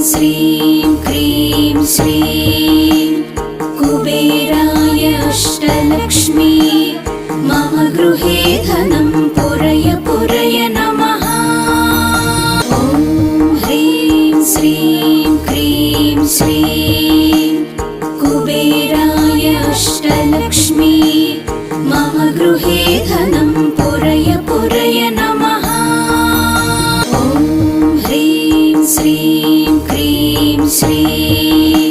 श्रीं क्रीं श्रीं कुबेराय अष्टलक्ष्मी मम गृहे धनं पुरय पुरय नमः। ॐ ह्रीं श्रीं क्रीं श्रीं कुबेराय अष्टलक्ष्मी मम गृहे धनं पुरय पुरय नमः। ॐ ह्रीं श्रीं क्रीं श्रीं